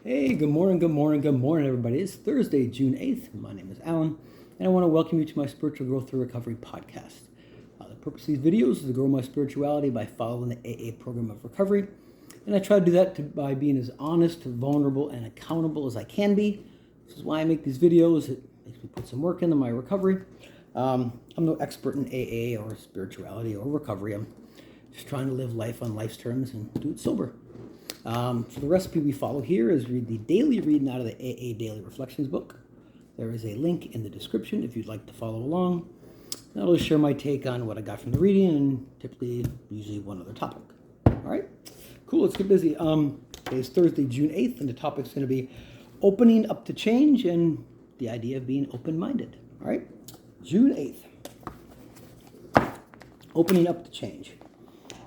Hey, good morning, good morning, good morning, everybody. It's Thursday, June 8th. My name is Alan, and I want to welcome you to my Spiritual Growth Through Recovery podcast. The purpose of these videos is to grow my spirituality by following the AA program of recovery, and I try to do that by being as honest, vulnerable, and accountable as I can be. This is why I make these videos. It makes me put some work into my recovery. I'm no expert in AA or spirituality or recovery. I'm just trying to live life on life's terms and do it sober. So the recipe we follow here is read the daily reading out of the AA Daily Reflections book. There is a link in the description if you'd like to follow along. And I'll just share my take on what I got from the reading and usually one other topic. All right, cool, let's get busy. It's Thursday, June 8th, and the topic's going to be opening up to change and the idea of being open-minded. All right, June 8th, opening up to change.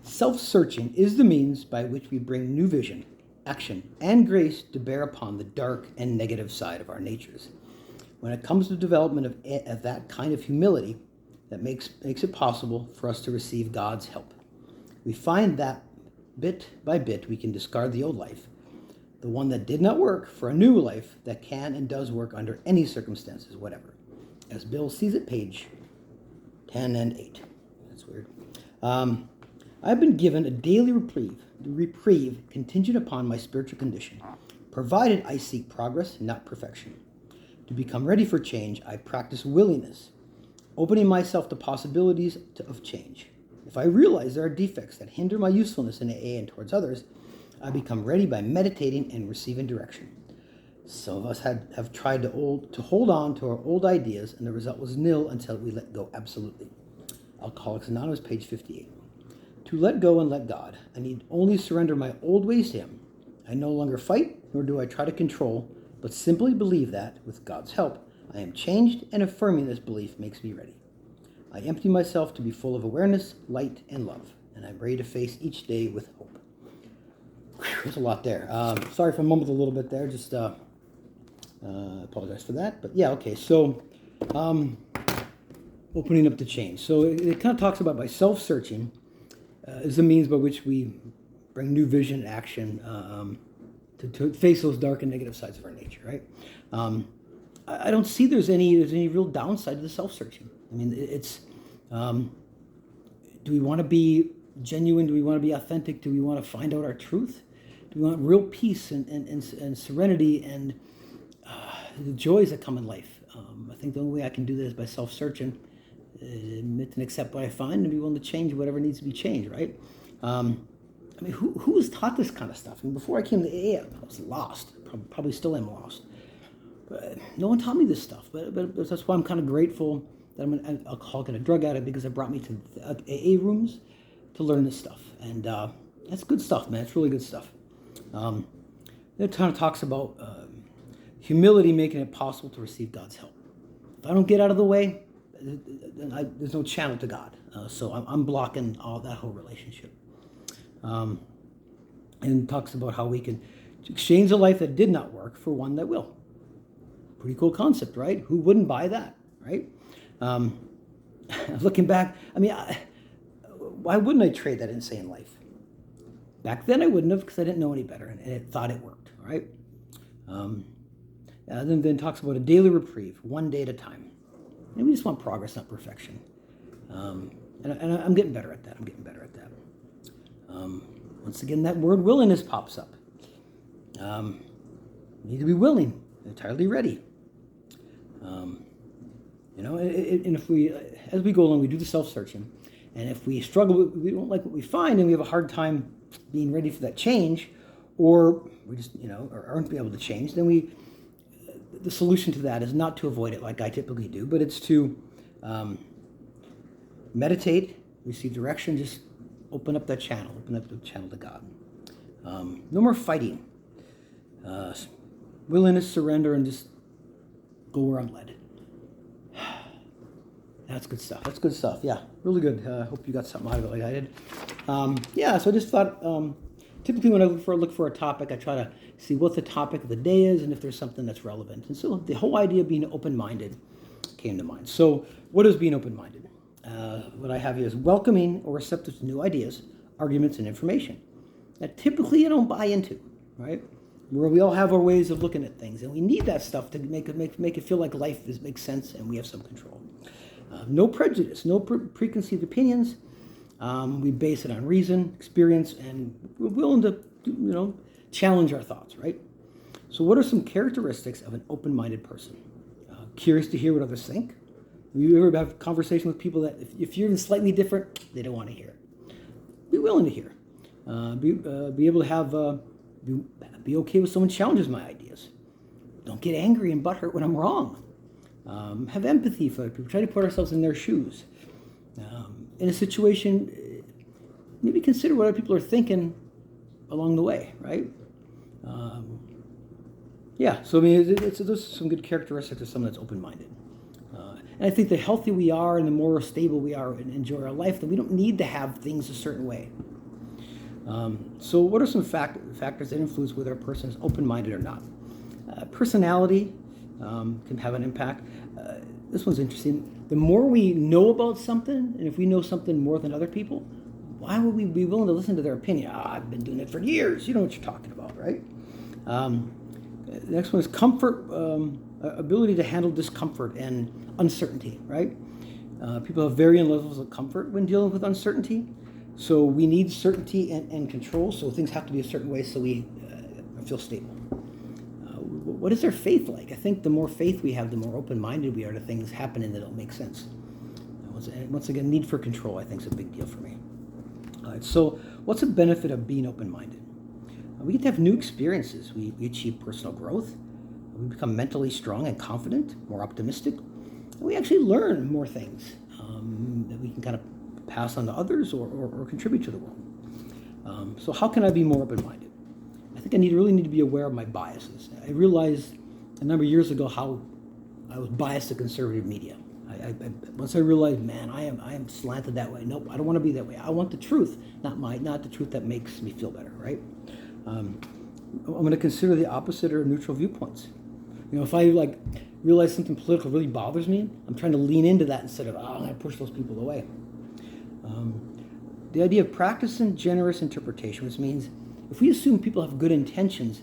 Self-searching is the means by which we bring new vision, action, and grace to bear upon the dark and negative side of our natures. When it comes to development of that kind of humility, that makes it possible for us to receive God's help. We find that bit by bit we can discard the old life, the one that did not work, for a new life that can and does work under any circumstances, whatever. As Bill sees it, page 10 and 8. That's weird. I've been given a daily reprieve contingent upon my spiritual condition, provided I seek progress, not perfection. To become ready for change, I practice willingness, opening myself to possibilities of change. If I realize there are defects that hinder my usefulness in AA and towards others, I become ready by meditating and receiving direction. Some of us have tried to hold on to our old ideas, and the result was nil until we let go absolutely. Alcoholics Anonymous, page 58. To let go and let God, I need only surrender my old ways to Him. I no longer fight, nor do I try to control, but simply believe that, with God's help, I am changed, and affirming this belief makes me ready. I empty myself to be full of awareness, light, and love, and I'm ready to face each day with hope. There's a lot there. Sorry if I mumbled a little bit there, just apologize for that. But yeah, okay, so opening up to change. So it kind of talks about by self-searching, is the means by which we bring new vision and action to face those dark and negative sides of our nature, right? I don't see there's any real downside to the self-searching. I mean, it's, do we want to be genuine? Do we want to be authentic? Do we want to find out our truth? Do we want real peace and serenity and the joys that come in life? I think the only way I can do that is by self-searching. Admit and accept what I find and be willing to change whatever needs to be changed, right? I mean, who was taught this kind of stuff? I mean, before I came to AA, I was lost. Probably still am lost. But no one taught me this stuff. But that's why I'm kind of grateful that I'm an alcoholic and a drug addict, because it brought me to AA rooms to learn this stuff. And that's good stuff, man. It's really good stuff. It kind of talks about humility making it possible to receive God's help. If I don't get out of the way, then there's no channel to God. So I'm blocking all that whole relationship. And talks about how we can exchange a life that did not work for one that will. Pretty cool concept, right? Who wouldn't buy that, right? Looking back, I mean, why wouldn't I trade that insane life? Back then I wouldn't have, because I didn't know any better and I thought it worked, right? Then talks about a daily reprieve, one day at a time. And we just want progress, not perfection. And I'm getting better at that. Once again, that word willingness pops up. We need to be willing, entirely ready. And if we, as we go along, we do the self-searching. And if we struggle, we don't like what we find, and we have a hard time being ready for that change, or we just, or aren't able to change, then the solution to that is not to avoid it like I typically do, but it's to meditate, receive direction, just open up the channel to God. No more fighting. Willingness, surrender, and just go where I'm led. That's good stuff. Yeah, really good. Hope you got something out of it like I did. So I just thought, typically when I look for a topic, I try to see what the topic of the day is and if there's something that's relevant. And so the whole idea of being open-minded came to mind. So what is being open-minded? What I have here is welcoming or receptive to new ideas, arguments, and information that typically I don't buy into, right? where we all have our ways of looking at things, and we need that stuff to make it feel like life makes sense and we have some control. No prejudice, no preconceived opinions. We base it on reason, experience, and we're willing to, challenge our thoughts, right? So what are some characteristics of an open-minded person? Curious to hear what others think. You ever have a conversation with people that if you're even slightly different, they don't want to hear it? Be willing to hear. Be able to have, be okay with someone challenges my ideas. Don't get angry and butthurt when I'm wrong. Have empathy for other people. Try to put ourselves in their shoes. In a situation, maybe consider what other people are thinking along the way, right? So I mean, those are some good characteristics of someone that's open-minded. And I think the healthier we are and the more stable we are and enjoy our life, then we don't need to have things a certain way. So what are some factors that influence whether a person is open-minded or not? Personality can have an impact. This one's interesting. The more we know about something, and if we know something more than other people, why would we be willing to listen to their opinion? I've been doing it for years. You know what you're talking about, right? The next one is comfort, ability to handle discomfort and uncertainty, right? People have varying levels of comfort when dealing with uncertainty. So we need certainty and control, so things have to be a certain way so we feel stable. What is their faith like? I think the more faith we have, the more open-minded we are to things happening that'll make sense. Once again, need for control, I think, is a big deal for me. All right, so what's the benefit of being open-minded? We get to have new experiences. We achieve personal growth. We become mentally strong and confident, more optimistic. And we actually learn more things that we can kind of pass on to others or contribute to the world. So how can I be more open-minded? I think I really need to be aware of my biases. I realized a number of years ago how I was biased to conservative media. Once I realized, man, I am slanted that way. Nope, I don't want to be that way. I want the truth, not the truth that makes me feel better, right? I'm going to consider the opposite or neutral viewpoints. If I realize something political really bothers me, I'm trying to lean into that instead of I'm going to push those people away. The idea of practicing generous interpretation, which means if we assume people have good intentions,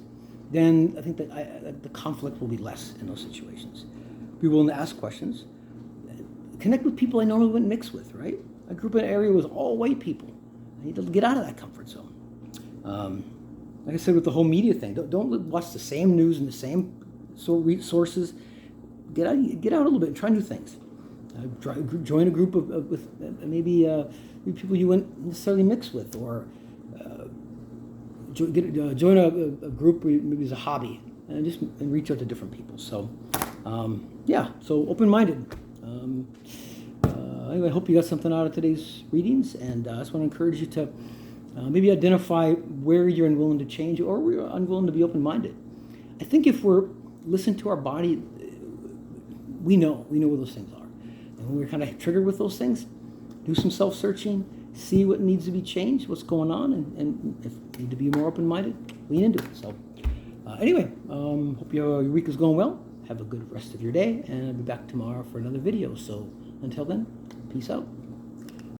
then I think that the conflict will be less in those situations. Be willing to ask questions. Connect with people I normally wouldn't mix with, right? I grew up in an area with all white people. I need to get out of that comfort zone. Like I said with the whole media thing, don't watch the same news and the same sources. Get out a little bit and try new things. Join a group with maybe people you wouldn't necessarily mix with, or join a group where maybe it's a hobby, and reach out to different people. So, so open-minded. Anyway, I hope you got something out of today's readings, and I just want to encourage you to maybe identify where you're unwilling to change or where you're unwilling to be open-minded. I think if we're listening to our body, we know where those things are. And when we're kind of triggered with those things, do some self-searching, see what needs to be changed, what's going on, and if you need to be more open-minded, lean into it. So anyway, hope your week is going well. Have a good rest of your day, and I'll be back tomorrow for another video. So until then, peace out.